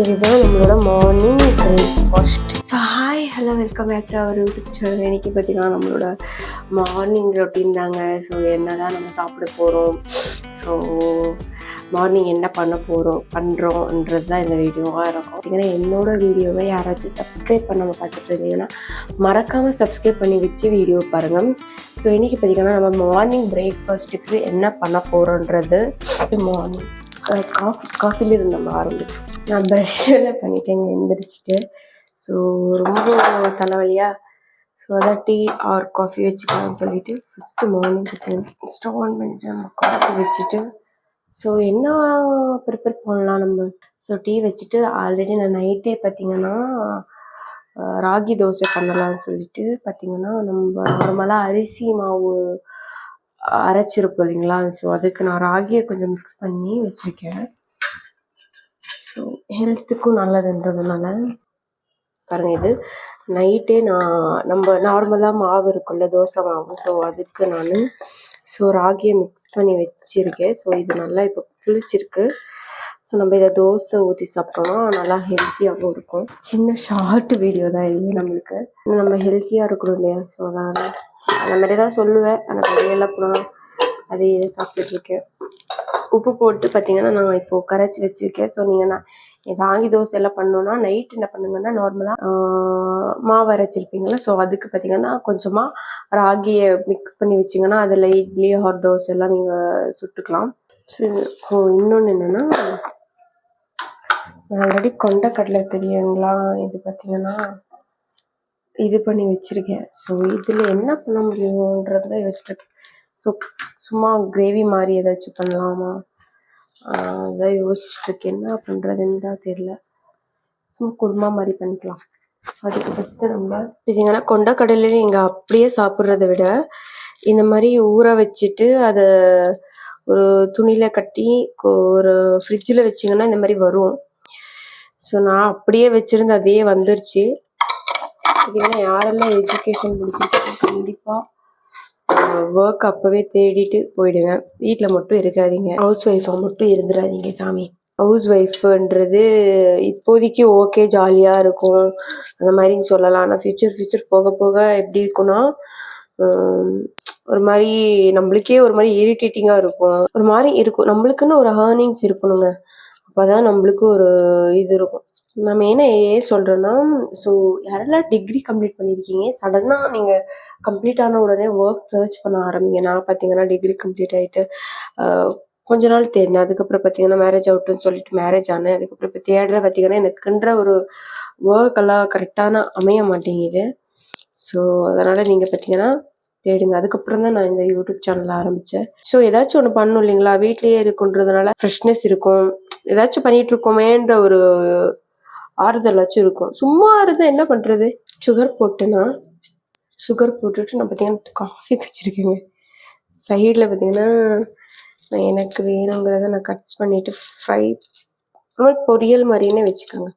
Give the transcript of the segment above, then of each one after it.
இதுதான் நம்மளோட morning breakfast. So hi hello welcome back to our YouTube channel. இன்றைக்கி பார்த்திங்கன்னா நம்மளோட மார்னிங் ரொட்டீன் தாங்க. ஸோ என்ன தான் நம்ம சாப்பிட போகிறோம், ஸோ மார்னிங் என்ன பண்ணுறோன்றது தான் இந்த வீடியோவாக இருக்கும். பார்த்திங்கன்னா என்னோடய வீடியோவை யாராச்சும் சப்ஸ்கிரைப் பண்ணாமல் பார்த்துட்டு இருந்தீங்கன்னா மறக்காமல் சப்ஸ்கிரைப் பண்ணி வச்சு வீடியோ பாருங்கள். ஸோ இன்றைக்கி பார்த்திங்கன்னா நம்ம மார்னிங் பிரேக்ஃபாஸ்ட்டுக்கு என்ன பண்ண போகிறோன்றது. மார்னிங் காஃபிலேருந்து நம்ம ஆரம்பிச்சோம். நான் ப்ரஷ்ஷில் பண்ணிட்டேங்க எழுந்திரிச்சிட்டு. ஸோ ரொம்ப தலைவலியாக, ஸோ அதான் டீ ஆர் காஃபி வச்சுக்கலாம்னு சொல்லிவிட்டு ஃபஸ்ட்டு மார்னிங் ஸ்டவ் ஆன் பண்ணிவிட்டு நம்ம காஃபி வச்சுட்டு, ஸோ என்ன ப்ரிப்பேர் பண்ணலாம் நம்ம. ஸோ டீ வச்சுட்டு ஆல்ரெடி நான் நைட்டே பார்த்திங்கன்னா ராகி தோசை பண்ணலாம்னு சொல்லிட்டு பார்த்திங்கன்னா நம்ம நார்மலாக அரிசி மாவு அரைச்சிருப்போம் இல்லைங்களா. ஸோ அதுக்கு நான் ராகியை கொஞ்சம் மிக்ஸ் பண்ணி வச்சுருக்கேன். ஸோ ஹெல்த்துக்கும் நல்லதுன்றதுனால பாருங்கள், இது நைட்டே நம்ம நார்மலாக மாவு இருக்குல்ல, தோசை மாவு, ஸோ அதுக்கு நான் ராகியை மிக்ஸ் பண்ணி வச்சுருக்கேன். ஸோ இது நல்லா இப்போ புளிச்சிருக்கு. ஸோ நம்ம இதை தோசை ஊற்றி சாப்பிட்டோம்னா நல்லா ஹெல்த்தியாகவும் இருக்கும். சின்ன ஷார்ட் வீடியோ தான் இது, நம்மளுக்கு நம்ம ஹெல்த்தியாக இருக்கணும் இல்லையா. ஸோ அதனால் அந்த மாதிரி தான் சொல்லுவேன். ஆனால் வெளியெல்லாம் போனால் அதையே சாப்பிட்டுட்ருக்கேன். உப்பு போட்டு பார்த்திங்கன்னா நான் இப்போது கரைச்சி வச்சுருக்கேன். ஸோ நீங்கள் ராகி தோசை எல்லாம் பண்ணோன்னா நைட் என்ன பண்ணுங்கன்னா, நார்மலாக மாவு அரைச்சிருப்பீங்களா, ஸோ அதுக்கு பார்த்திங்கன்னா கொஞ்சமாக ராகியை மிக்ஸ் பண்ணி வச்சிங்கன்னா அதில் இட்லி ஆர் தோசை எல்லாம் நீங்கள் சுட்டுக்கலாம். ஸோ இன்னொன்று என்னென்னா, ஆல்ரெடி கொண்டக்கடலை தெரியுங்களா, இது பார்த்திங்கன்னா இது பண்ணி வச்சுருக்கேன். ஸோ இதில் என்ன பண்ண முடியுன்றத யோசிச்சிருக்கேன். ஸோ சும்மா கிரேவி மாதிரி ஏதாச்சும் பண்ணலாமா, அதான் யோசிச்சுட்ருக்கேன். என்ன பண்ணுறதுன்னு தான் தெரியல. சும்மா குருமா மாதிரி பண்ணிக்கலாம். ஸோ அதுக்கு ஃபஸ்ட்டு நம்ம பார்த்திங்கன்னா கொண்டக்கடலையும் இங்கே அப்படியே சாப்பிட்றத விட இந்த மாதிரி ஊற வச்சுட்டு அதை ஒரு துணியில் கட்டி ஒரு ஃப்ரிட்ஜில் வச்சிங்கன்னா இந்த மாதிரி வரும். ஸோ நான் அப்படியே வச்சுருந்து அதே வந்துருச்சு. பார்த்திங்கன்னா யாரெல்லாம் எஜுகேஷன் முடிச்சிருக்கீங்க கண்டிப்பாக ஒர்க் அப்போவே தேடிட்டு போயிடுங்க. வீட்டில் மட்டும் இருக்காதீங்க, ஹவுஸ் ஒய்ஃபாக மட்டும் இருந்துடாதீங்க சாமி. ஹவுஸ் ஒய்ஃபுன்றது இப்போதைக்கு ஓகே, ஜாலியாக இருக்கும் அந்த மாதிரின்னு சொல்லலாம். ஆனால் ஃப்யூச்சர் போக போக எப்படி இருக்குன்னா, ஒரு மாதிரி நம்மளுக்கே ஒரு மாதிரி இரிட்டேட்டிங்காக இருக்கும், ஒரு மாதிரி இருக்கும். நம்மளுக்குன்னு ஒரு ஏர்னிங்ஸ் இருக்கணுங்க, அப்போ தான் நம்மளுக்கு ஒரு இது இருக்கும். நம்ம ஏன் சொல்கிறேன்னா, ஸோ யாரெல்லாம் டிகிரி கம்ப்ளீட் பண்ணியிருக்கீங்க, சடனாக நீங்கள் கம்ப்ளீட் ஆன உடனே ஒர்க் சர்ச் பண்ண ஆரம்பிங்க. நான் பார்த்திங்கன்னா டிகிரி கம்ப்ளீட் ஆகிட்டு கொஞ்ச நாள் தேடினேன். அதுக்கப்புறம் பார்த்திங்கன்னா மேரேஜ் அவுட்டுன்னு சொல்லிட்டு மேரேஜ் ஆனேன். அதுக்கப்புறம் இப்போ தேடுற பார்த்திங்கன்னா எனக்குன்ற ஒரு ஒர்க்கெல்லாம் கரெக்டான அமைய மாட்டேங்குது. ஸோ அதனால் நீங்கள் பார்த்திங்கன்னா தேடுங்க. அதுக்கப்புறம் தான் நான் இந்த யூடியூப் சேனல் ஆரம்பித்தேன். ஸோ ஏதாச்சும் ஒன்று பண்ணணும் இல்லைங்களா, வீட்லேயே இருக்குன்றதுனால ஃப்ரெஷ்னஸ் இருக்கும், ஏதாச்சும் பண்ணிகிட்ருக்கோமேன்ற ஒரு ஆறுதலாச்சும் இருக்கும். சும்மா இருந்தால் என்ன பண்ணுறது. சுகர் போட்டுட்டு நான் பார்த்திங்கன்னா காஃபி வச்சுருக்கேங்க. சைடில் பார்த்திங்கன்னா எனக்கு வேணுங்கிறத நான் கட் பண்ணிவிட்டு ஃப்ரை பொரியல் மாதிரினே வச்சுக்கோங்க.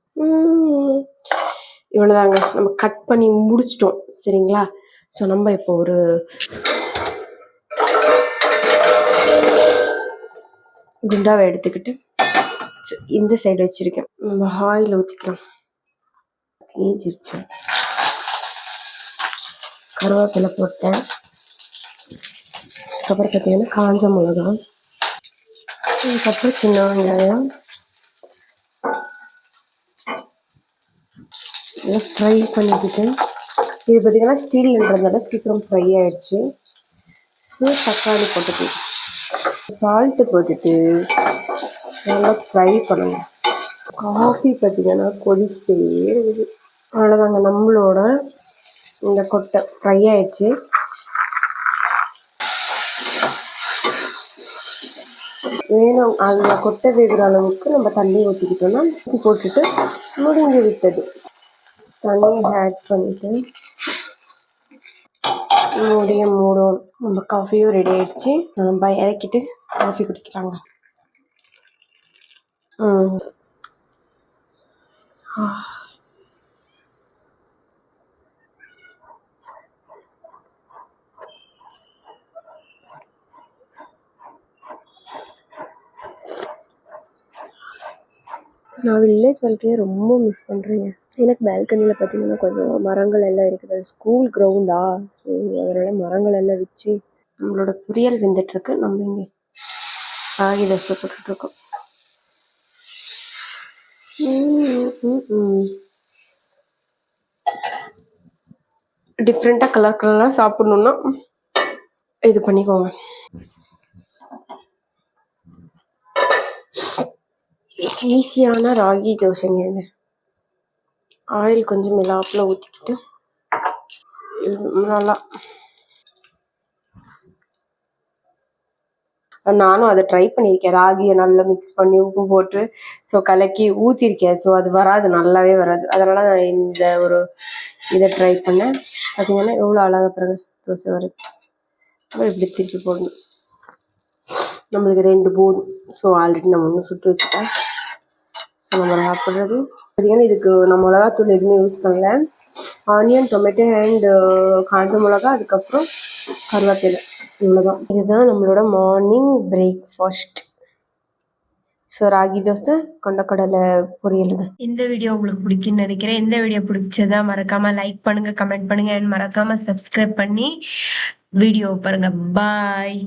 இவ்வளோதாங்க, நம்ம கட் பண்ணி முடிச்சிட்டோம் சரிங்களா. ஸோ நம்ம இப்போ ஒரு குண்டாவை எடுத்துக்கிட்டு இந்த சைடு வச்சுருக்கேன். நம்ம ஆயில் ஊற்றிக்கலாம். தேஞ்சிருச்சு. கருவேப்பிலை போட்டேன். அதுக்கப்புறம் பார்த்திங்கன்னா காஞ்ச மிளகா, அதுக்கப்புறம் சின்ன வெங்காயம் இதெல்லாம் ஃப்ரை பண்ணிக்கிட்டு, இது பார்த்திங்கன்னா ஸ்டீல்ன்றதால சீக்கிரம் ஃப்ரை ஆகிடுச்சு. தக்காளி போட்டுட்டு சால்ட்டு போட்டுட்டு நல்லா ஃப்ரை பண்ணணும். காஃபி பார்த்திங்கன்னா கொதிச்சுட்டே இருக்குது. அவ்வளோதாங்க, நம்மளோட இந்த கொட்டை ஃப்ரை ஆகிடுச்சு. வேணும் அதில் கொட்டை வேகிற அளவுக்கு நம்ம தண்ணி ஊற்றிக்கிட்டோம்னா போட்டுட்டு முடிஞ்சு விட்டது. தண்ணி ஆட் பண்ணிவிட்டு மூடும். நம்ம காஃபியும் ரெடி ஆகிடுச்சு. நம்ம இறக்கிட்டு காஃபி குடிக்கிறாங்க. நான் வில்லேஜ் வாழ்க்கையை ரொம்ப மிஸ் பண்ணுறேங்க. எனக்கு பால்கனியில் பார்த்தீங்கன்னா கொஞ்சம் மரங்கள் எல்லாம் இருக்குது. அது ஸ்கூல் கிரவுண்டா, ஸோ அதனால மரங்கள் எல்லாம் வச்சு நம்மளோட புரியல் வெந்துட்டுருக்கு. நம்ம இங்கே ராகி தோசை போட்டுட்ருக்கோம். டிஃப்ரெண்ட்டாக கலர் கலராக சாப்பிட்ணுன்னா இது பண்ணிக்கோங்க. ஈஸியான ராகி தோசைங்க இது. ஆயில் கொஞ்சம் மிளாப்பில் ஊற்றிக்கிட்டு நல்லா நானும் அதை ட்ரை பண்ணியிருக்கேன். ராகியை நல்லா மிக்ஸ் பண்ணி உப்பு போட்டு ஸோ கலக்கி ஊற்றிருக்கேன். ஸோ அது வராது, நல்லாவே வராது. அதனால் நான் இந்த ஒரு இதை ட்ரை பண்ணேன். பார்த்தீங்கன்னா எவ்வளோ அழகாக பிறகு தோசை வருது. அப்புறம் இப்படி திருப்பி போடணும். நம்மளுக்கு 2 போதும். ஸோ ஆல்ரெடி நம்ம ஒன்று சுட்டு வச்சுட்டேன். ஸோ நம்ம சாப்பிட்றது பார்த்தீங்கன்னா இதுக்கு நான் மிளகாத்தூள் எதுவுமே யூஸ் பண்ணல. ஆனியன், டொமேட்டோ அண்ட் காஞ்ச மிளகா, அதுக்கப்புறம் கருவேப்பிலை, இவ்வளோதான். இதுதான் நம்மளோட morning breakfast. So ragi dosa, கொண்டக்கடலை பொரியல். இந்த வீடியோ உங்களுக்கு பிடிக்குன்னு நினைக்கிறேன். இந்த வீடியோ பிடிச்சதா மறக்காம லைக் பண்ணுங்க, கமெண்ட் பண்ணுங்க அண்ட் மறக்காம சப்ஸ்கிரைப் பண்ணி வீடியோ பாருங்க. பாய்.